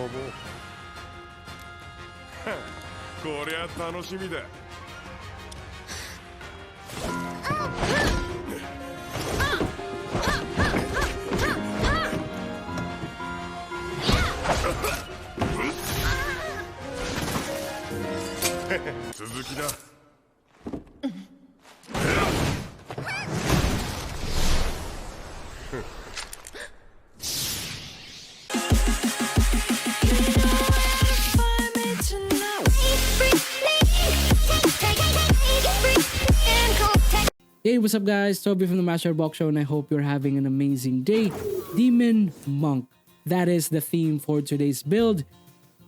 ぼう。こりゃ楽しみだ。続きだ。Hey, what's up guys? Toby from the Master Box Show and I hope you're having an amazing day. Demon Monk. That is the theme for today's build.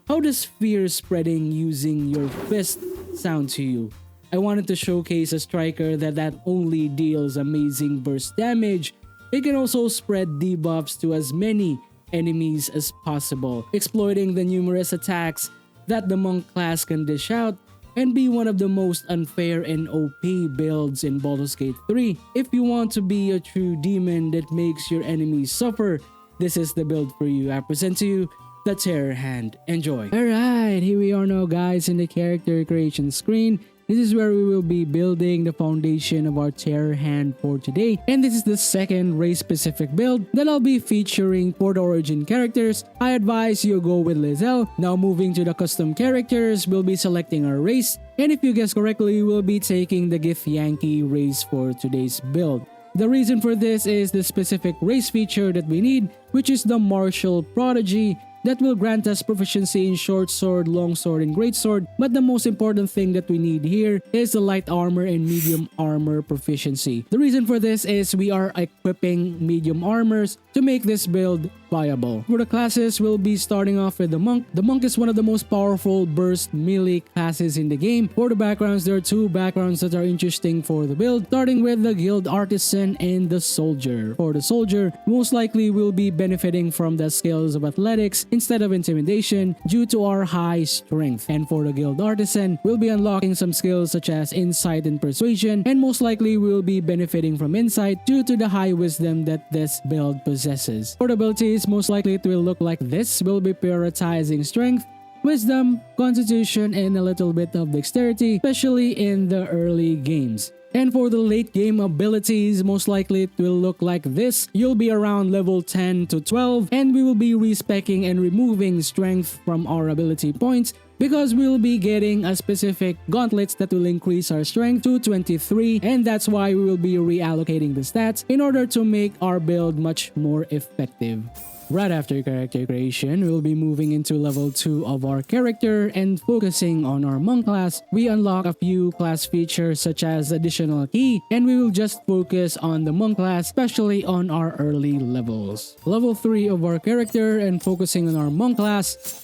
How does fear spreading using your fist sound to you? I wanted to showcase a striker that only deals amazing burst damage. It can also spread debuffs to as many enemies as possible, exploiting the numerous attacks that the monk class can dish out and be one of the most unfair and OP builds in Baldur's Gate 3. If you want to be a true demon that makes your enemies suffer, this is the build for you. I present to you the Terror Hand. Enjoy. Alright, here we are now guys in the character creation screen. This is where we will be building the foundation of our Terror Hand for today. And this is the second race-specific build that I'll be featuring for the origin characters. I advise you go with Lizelle. Now moving to the custom characters, we'll be selecting our race. And if you guess correctly, we'll be taking the Githyanki race for today's build. The reason for this is the specific race feature that we need, which is the Martial Prodigy, that will grant us proficiency in short sword, long sword, and great sword. But the most important thing that we need here is the light armor and medium armor proficiency. The reason for this is we are equipping medium armors to make this build viable. For the classes, we'll be starting off with the monk. The monk is one of the most powerful burst melee classes in the game. For the backgrounds, there are two backgrounds that are interesting for the build, starting with the guild artisan and the soldier. For the soldier, most likely we'll be benefiting from the skills of athletics instead of intimidation due to our high strength. And for the guild artisan, we'll be unlocking some skills such as insight and persuasion, and most likely we'll be benefiting from insight due to the high wisdom that this build possesses. For the abilities, most likely it will look like this. We'll be prioritizing strength, wisdom, constitution, and a little bit of dexterity, especially in the early games. And for the late game abilities, most likely it will look like this. You'll be around level 10 to 12 and we will be respecing and removing strength from our ability points because we'll be getting a specific gauntlets that will increase our strength to 23, and that's why we will be reallocating the stats in order to make our build much more effective. Right after character creation, we'll be moving into level 2 of our character and focusing on our monk class. We unlock a few class features such as additional key, and we will just focus on the monk class, especially on our early levels. Level 3 of our character and focusing on our monk class,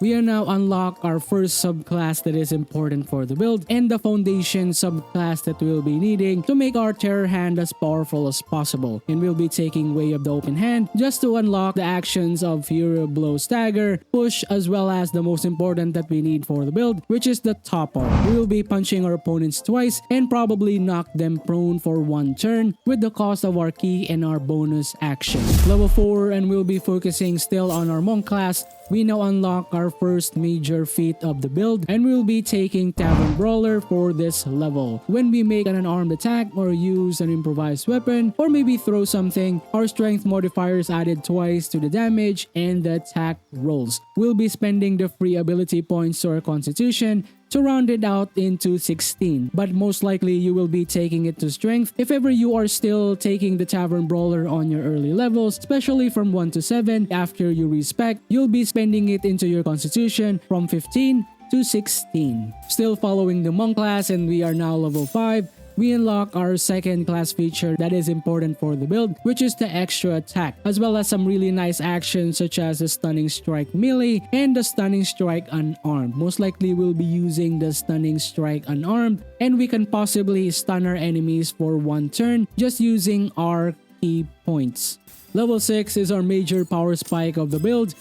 we are now unlock our first subclass that is important for the build and the foundation subclass that we'll be needing to make our Terror Hand as powerful as possible. And we'll be taking Way of the Open Hand just to unlock the actions of Fury Blow, Stagger, Push, as well as the most important that we need for the build, which is the Topple. We will be punching our opponents twice and probably knock them prone for one turn with the cost of our key and our bonus action. Level 4, and we'll be focusing still on our monk class. We now unlock our first major feat of the build and we'll be taking Tavern Brawler for this level. When we make an unarmed attack or use an improvised weapon or maybe throw something, our strength modifier is added twice to the damage and the attack rolls. We'll be spending the free ability points to our constitution to round it out into 16, but most likely you will be taking it to strength if ever you are still taking the Tavern Brawler on your early levels, especially from 1 to 7. After you respec, you'll be spending it into your constitution from 15 to 16. Still following the monk class, and we are now level 5. We unlock our second class feature that is important for the build, which is the extra attack, as well as some really nice actions such as the Stunning Strike melee and the Stunning Strike unarmed. Most likely we'll be using the Stunning Strike unarmed, and we can possibly stun our enemies for one turn just using our key points. Level 6 is our major power spike of the build,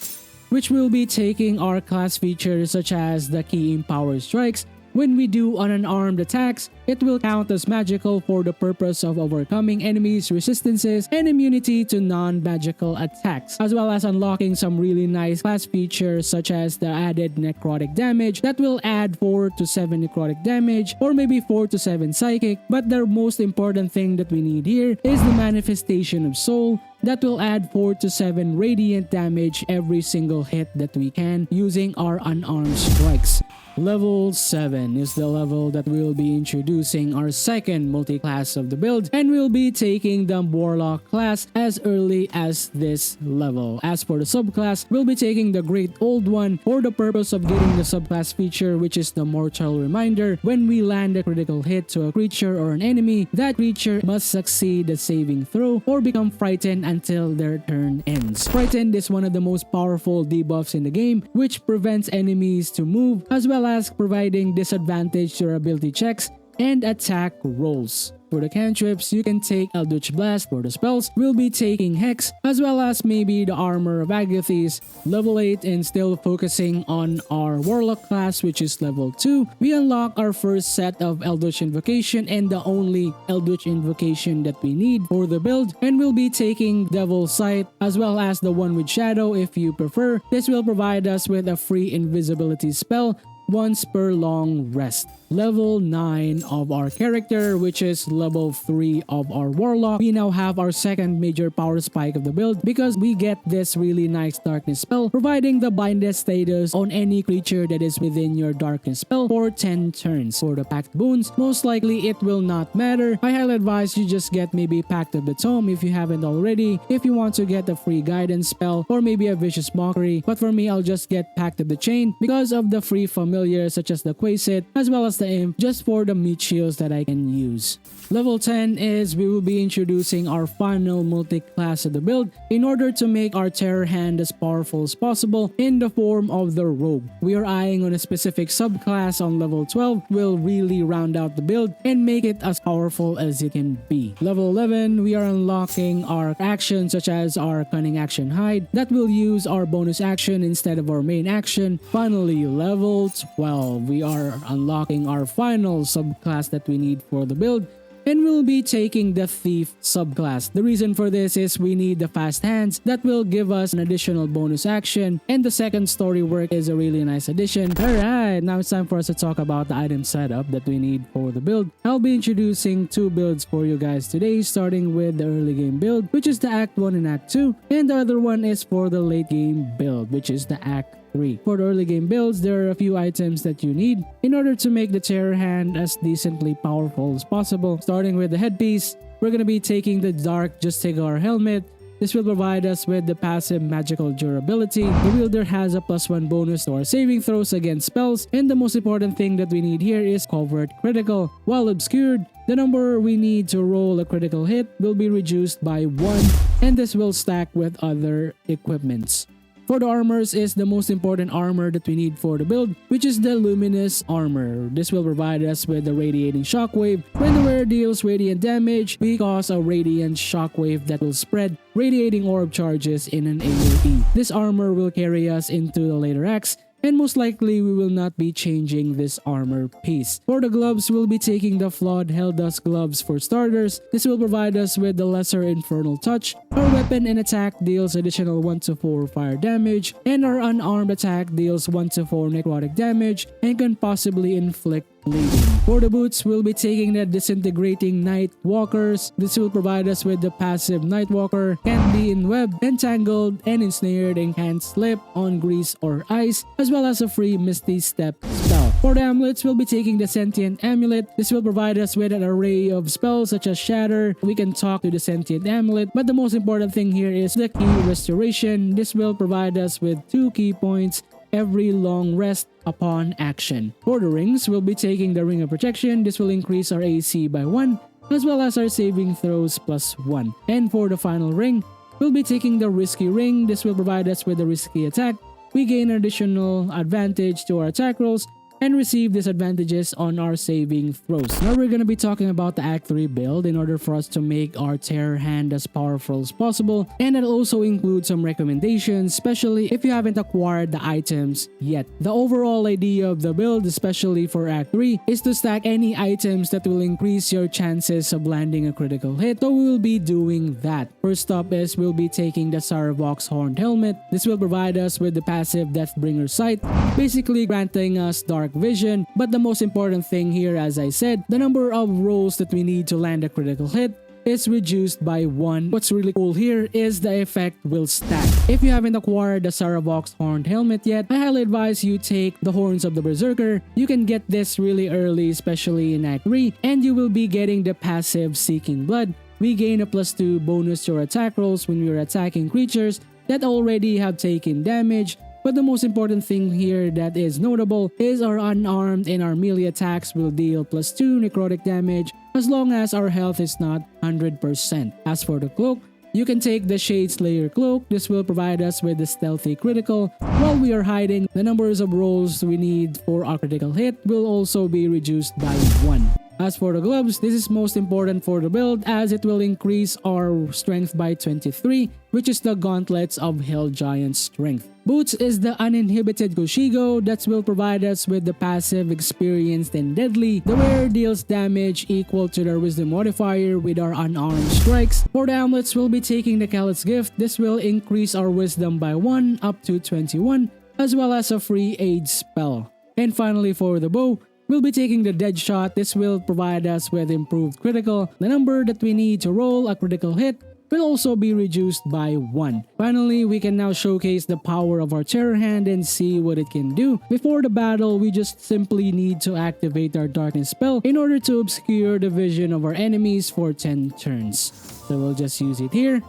which will be taking our class features such as the Key Power Strikes, When we do unarmed attacks, it will count as magical for the purpose of overcoming enemies' resistances and immunity to non-magical attacks, as well as unlocking some really nice class features such as the added necrotic damage that will add 4 to 7 necrotic damage or maybe 4 to 7 psychic. But the most important thing that we need here is the manifestation of soul that will add 4 to 7 radiant damage every single hit that we can using our unarmed strikes. Level 7 is the level that we'll be introducing our second multi-class of the build, and we'll be taking the Warlock class as early as this level. As for the subclass, we'll be taking the Great Old One for the purpose of getting the subclass feature, which is the Mortal Reminder. When we land a critical hit to a creature or an enemy, that creature must succeed the saving throw or become frightened until their turn ends. Frightened is one of the most powerful debuffs in the game, which prevents enemies to move, as well as providing disadvantage durability checks and attack rolls. For the cantrips, you can take Eldritch Blast. For the spells, we'll be taking Hex, as well as maybe the Armor of Agathys. Level 8 and still focusing on our Warlock class, which is level 2. We unlock our first set of Eldritch Invocation and the only Eldritch Invocation that we need for the build, and we'll be taking Devil's Sight, as well as the one with Shadow if you prefer. This will provide us with a free invisibility spell once per long rest. Level 9 of our character, which is level 3 of our Warlock. We now have our second major power spike of the build because we get this really nice darkness spell, providing the blinded status on any creature that is within your darkness spell for 10 turns. For the Pact Boons, most likely it will not matter. I highly advise you just get maybe Pact of the Tome if you haven't already, if you want to get a free guidance spell or maybe a Vicious Mockery. But for me, I'll just get Pact of the Chain because of the free familiars such as the Quasit as well as the Imp, just for the meat shields that I can use. Level 10 is we will be introducing our final multi-class of the build in order to make our terror hand as powerful as possible in the form of the Rogue. We are eyeing on a specific subclass on level 12 will really round out the build and make it as powerful as it can be. Level 11, we are unlocking our actions such as our Cunning Action Hide that will use our bonus action instead of our main action. Finally, level 12, we are unlocking our final subclass that we need for the build, and we'll be taking the Thief subclass. The reason for this is we need the Fast Hands that will give us an additional bonus action, and the second story work is a really nice addition. Alright, now it's time for us to talk about the item setup that we need for the build. I'll be introducing two builds for you guys today, starting with the early game build, which is the Act 1 and Act 2, and the other one is for the late game build, which is the Act 3. For the early game builds, there are a few items that you need in order to make the terror hand as decently powerful as possible. Starting with the headpiece, we're gonna be taking the Dark Justicar helmet. This will provide us with the passive magical durability. The wielder has a +1 bonus to our saving throws against spells, and the most important thing that we need here is covert critical. While obscured, the number we need to roll a critical hit will be reduced by 1, and this will stack with other equipments. For the armors is the most important armor that we need for the build, which is the Luminous Armor. This will provide us with the Radiating Shockwave. When the wearer deals radiant damage, we cause a radiant shockwave that will spread radiating orb charges in an AoE. This armor will carry us into the later acts, and most likely we will not be changing this armor piece. For the gloves, we'll be taking the Flawed Helldust gloves for starters. This will provide us with the Lesser Infernal Touch. Our weapon and attack deals additional 1 to 4 fire damage, and our unarmed attack deals 1 to 4 necrotic damage and can possibly inflict bleeding. For the boots, we'll be taking the Disintegrating Night Walkers. This will provide us with the passive Night Walker, can't be in web, entangled, and ensnared, and can't slip on grease or ice, as well as a free Misty Step spell. For the amulets, we'll be taking the Sentient Amulet. This will provide us with an array of spells such as Shatter. We can talk to the Sentient Amulet, but the most important thing here is the Key Restoration. This will provide us with 2 key points every long rest upon action. For the rings, we'll be taking the Ring of Protection. This will increase our AC by 1, as well as our saving throws +1. And for the final ring, we'll be taking the Risky Ring. This will provide us with a risky attack. We gain additional advantage to our attack rolls and receive disadvantages on our saving throws. Now we're gonna be talking about the Act 3 build in order for us to make our Terror Hand as powerful as possible, and it'll also include some recommendations, especially if you haven't acquired the items yet. The overall idea of the build, especially for Act 3, is to stack any items that will increase your chances of landing a critical hit, so we will be doing that. First up is we'll be taking the Saravox Horned Helmet. This will provide us with the passive Deathbringer Sight, basically granting us dark vision, but the most important thing here, as I said, the number of rolls that we need to land a critical hit is reduced by 1. What's really cool here is the effect will stack. If you haven't acquired the Saravox Horned Helmet yet, I highly advise you take the Horns of the Berserker. You can get this really early, especially in Act 3, and you will be getting the passive Seeking Blood. We gain a +2 bonus to our attack rolls when we are attacking creatures that already have taken damage. But the most important thing here that is notable is our unarmed and our melee attacks will deal +2 necrotic damage as long as our health is not 100%. As for the cloak, you can take the Shade Slayer cloak. This will provide us with the stealthy critical. While we are hiding, the numbers of rolls we need for our critical hit will also be reduced by 1. As for the gloves, this is most important for the build as it will increase our strength by 23, which is the Gauntlets of Hell Giant strength. Boots is the uninhibited Kushigo that will provide us with the passive Experienced and Deadly. The wearer deals damage equal to their wisdom modifier with our unarmed strikes. For the amulets, we'll be taking the Callous Gift. This will increase our wisdom by 1 up to 21, as well as a free aid spell. And finally for the bow, we'll be taking the Dead Shot. This will provide us with improved critical. The number that we need to roll a critical hit will also be reduced by 1. Finally, we can now showcase the power of our Terror Hand and see what it can do. Before the battle, we just simply need to activate our Darkness spell in order to obscure the vision of our enemies for 10 turns. So we'll just use it here.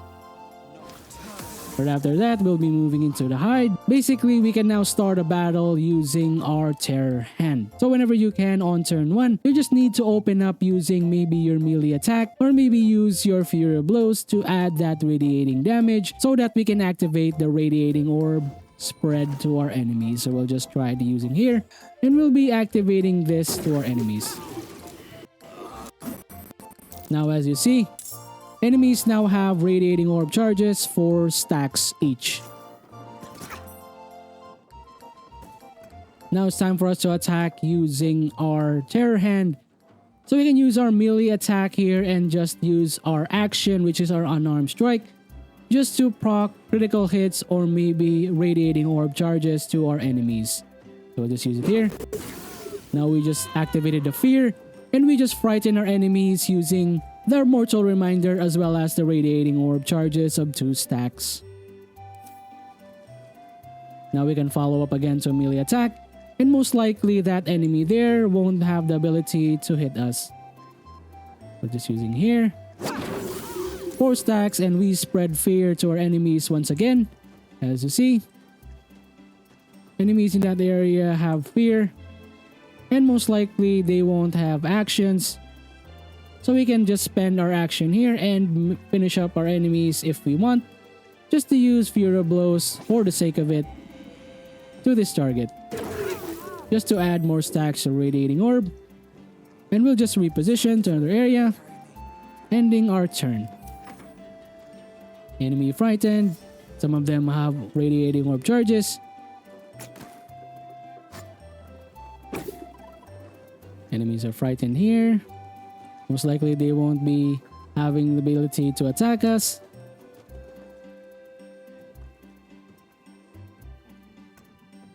But after that, we'll be moving into the hide. Basically, we can now start a battle using our Terror Hand. So whenever you can on turn 1, you just need to open up using maybe your melee attack or maybe use your Fury of Blows to add that radiating damage so that we can activate the radiating orb spread to our enemies. So we'll just try it using here and we'll be activating this to our enemies. Now as you see, enemies now have radiating orb charges, 4 stacks each. Now it's time for us to attack using our Terror Hand. So we can use our melee attack here and just use our action, which is our unarmed strike, just to proc critical hits or maybe radiating orb charges to our enemies. So we'll just use it here. Now we just activated the fear and we just frighten our enemies using the Mortal Reminder as well as the radiating orb charges of 2 stacks. Now we can follow up again to a melee attack, and most likely that enemy there won't have the ability to hit us. We're just using here 4 stacks and we spread fear to our enemies once again. As you see, enemies in that area have fear and most likely they won't have actions. So we can just spend our action here and finish up our enemies if we want, just to use Fury Blows for the sake of it to this target, just to add more stacks of Radiating Orb. And we'll just reposition to another area, ending our turn. Enemy frightened, some of them have Radiating Orb charges. Enemies are frightened here. Most likely they won't be having the ability to attack us.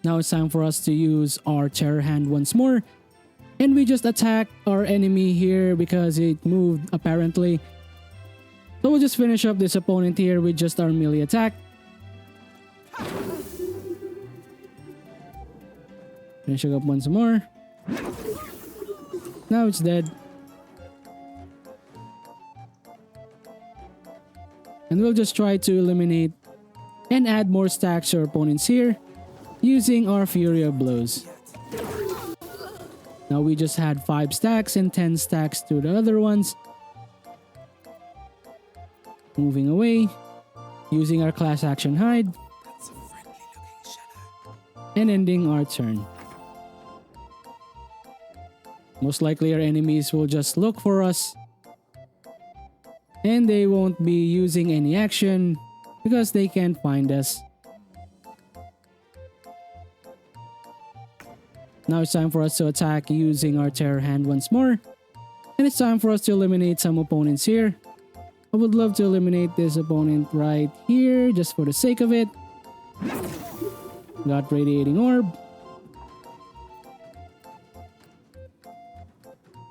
Now it's time for us to use our Terror Hand once more. And we just attack our enemy here because it moved apparently. So we'll just finish up this opponent here with just our melee attack. Finish it up once more. Now it's dead. And we'll just try to eliminate and add more stacks to our opponents here using our Fury of Blows. Now we just had 5 stacks and 10 stacks to the other ones. Moving away, using our class action hide, and ending our turn. Most likely our enemies will just look for us and they won't be using any action because they can't find us. Now it's time for us to attack using our terror hand once more. And it's time for us to eliminate some opponents here. I would love to eliminate this opponent right here just for the sake of it. Got Radiating Orb.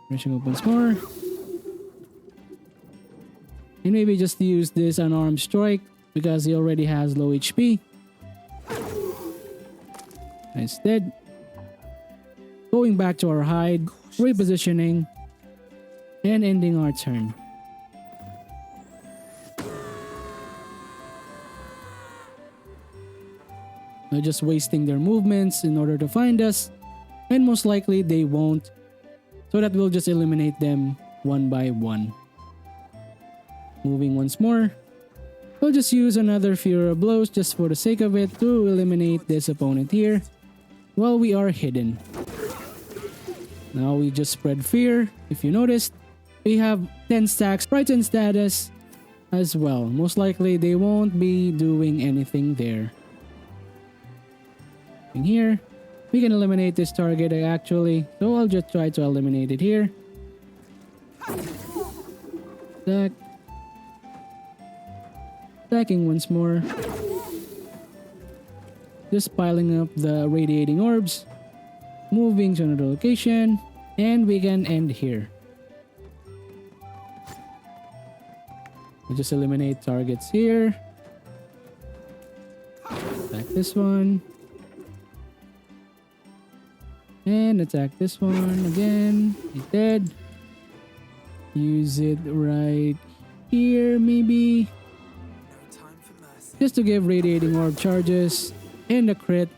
Finishing up once more. And maybe just use this unarmed strike because he already has low HP. Instead, going back to our hide, repositioning, and ending our turn. They're just wasting their movements in order to find us, and most likely they won't, so that we'll just eliminate them one by one. Moving once more, we'll just use another Fury of Blows just for the sake of it to eliminate this opponent here while we are hidden. Now we just spread fear. If you noticed, we have 10 stacks frightened status as well. Most likely they won't be doing anything there. In here, we can eliminate this target actually, so I'll just try to eliminate it here. Attack. Attacking once more. Just piling up the radiating orbs. Moving to another location, and we can end here. We'll just eliminate targets here. Attack this one. And attack this one again. It's dead. Use it right here, maybe. Just to give radiating orb charges and a crit.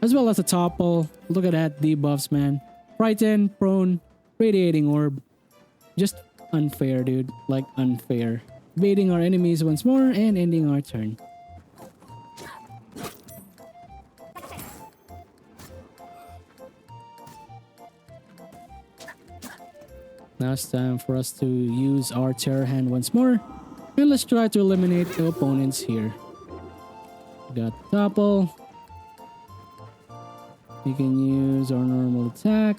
As well as a topple. Look at that debuffs, man. Frighten, prone, radiating orb. Just unfair, dude. Like unfair. Baiting our enemies once more and ending our turn. Now it's time for us to use our terror hand once more. And let's try to eliminate the opponents here. Got topple. We can use our normal attack.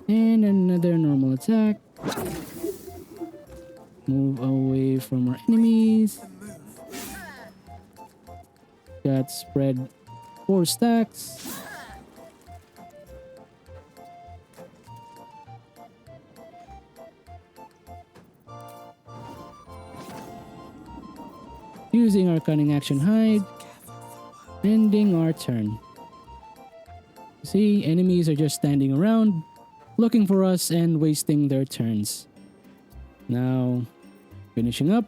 And another normal attack. Move away from our enemies. Got spread 4 stacks. Using our cunning action hide. Ending our turn. See, enemies are just standing around, looking for us and wasting their turns. Now, finishing up.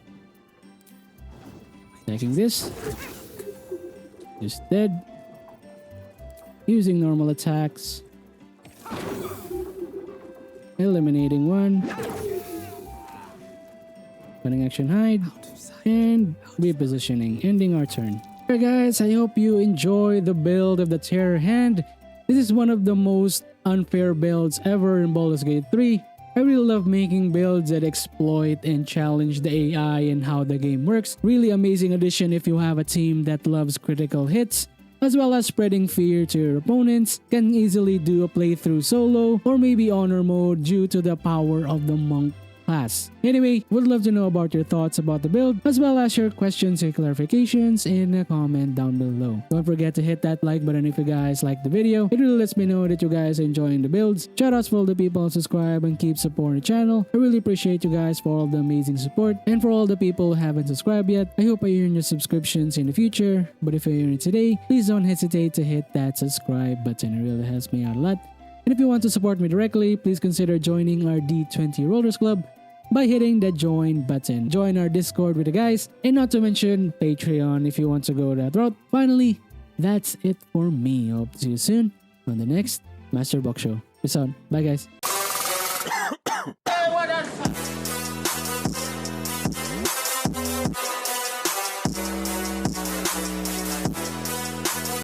Attacking this. Just dead. Using normal attacks. Eliminating one. Cunning action hide. And repositioning, ending our turn. Alright guys, I hope you enjoy the build of the Terror Hand. This is one of the most unfair builds ever in Baldur's Gate 3. I really love making builds that exploit and challenge the AI and how the game works. Really amazing addition if you have a team that loves critical hits, as well as spreading fear to your opponents. Can easily do a playthrough solo or maybe honor mode due to the power of the monk class. Anyway, would love to know about your thoughts about the build, as well as your questions and clarifications in a comment down below. Don't forget to hit that like button if you guys like the video. It really lets me know that you guys are enjoying the builds. Shoutouts for all the people who subscribe and keep supporting the channel. I really appreciate you guys for all the amazing support. And for all the people who haven't subscribed yet, I hope I earn your subscriptions in the future. But if you earn it today, please don't hesitate to hit that subscribe button. It really helps me out a lot. And if you want to support me directly, please consider joining our D20 Rollers Club by hitting the join button. Join our Discord with the guys, and not to mention Patreon if you want to go that route. Finally, that's it for me. Hope to see you soon on the next Master Box Show. Peace out. Bye guys.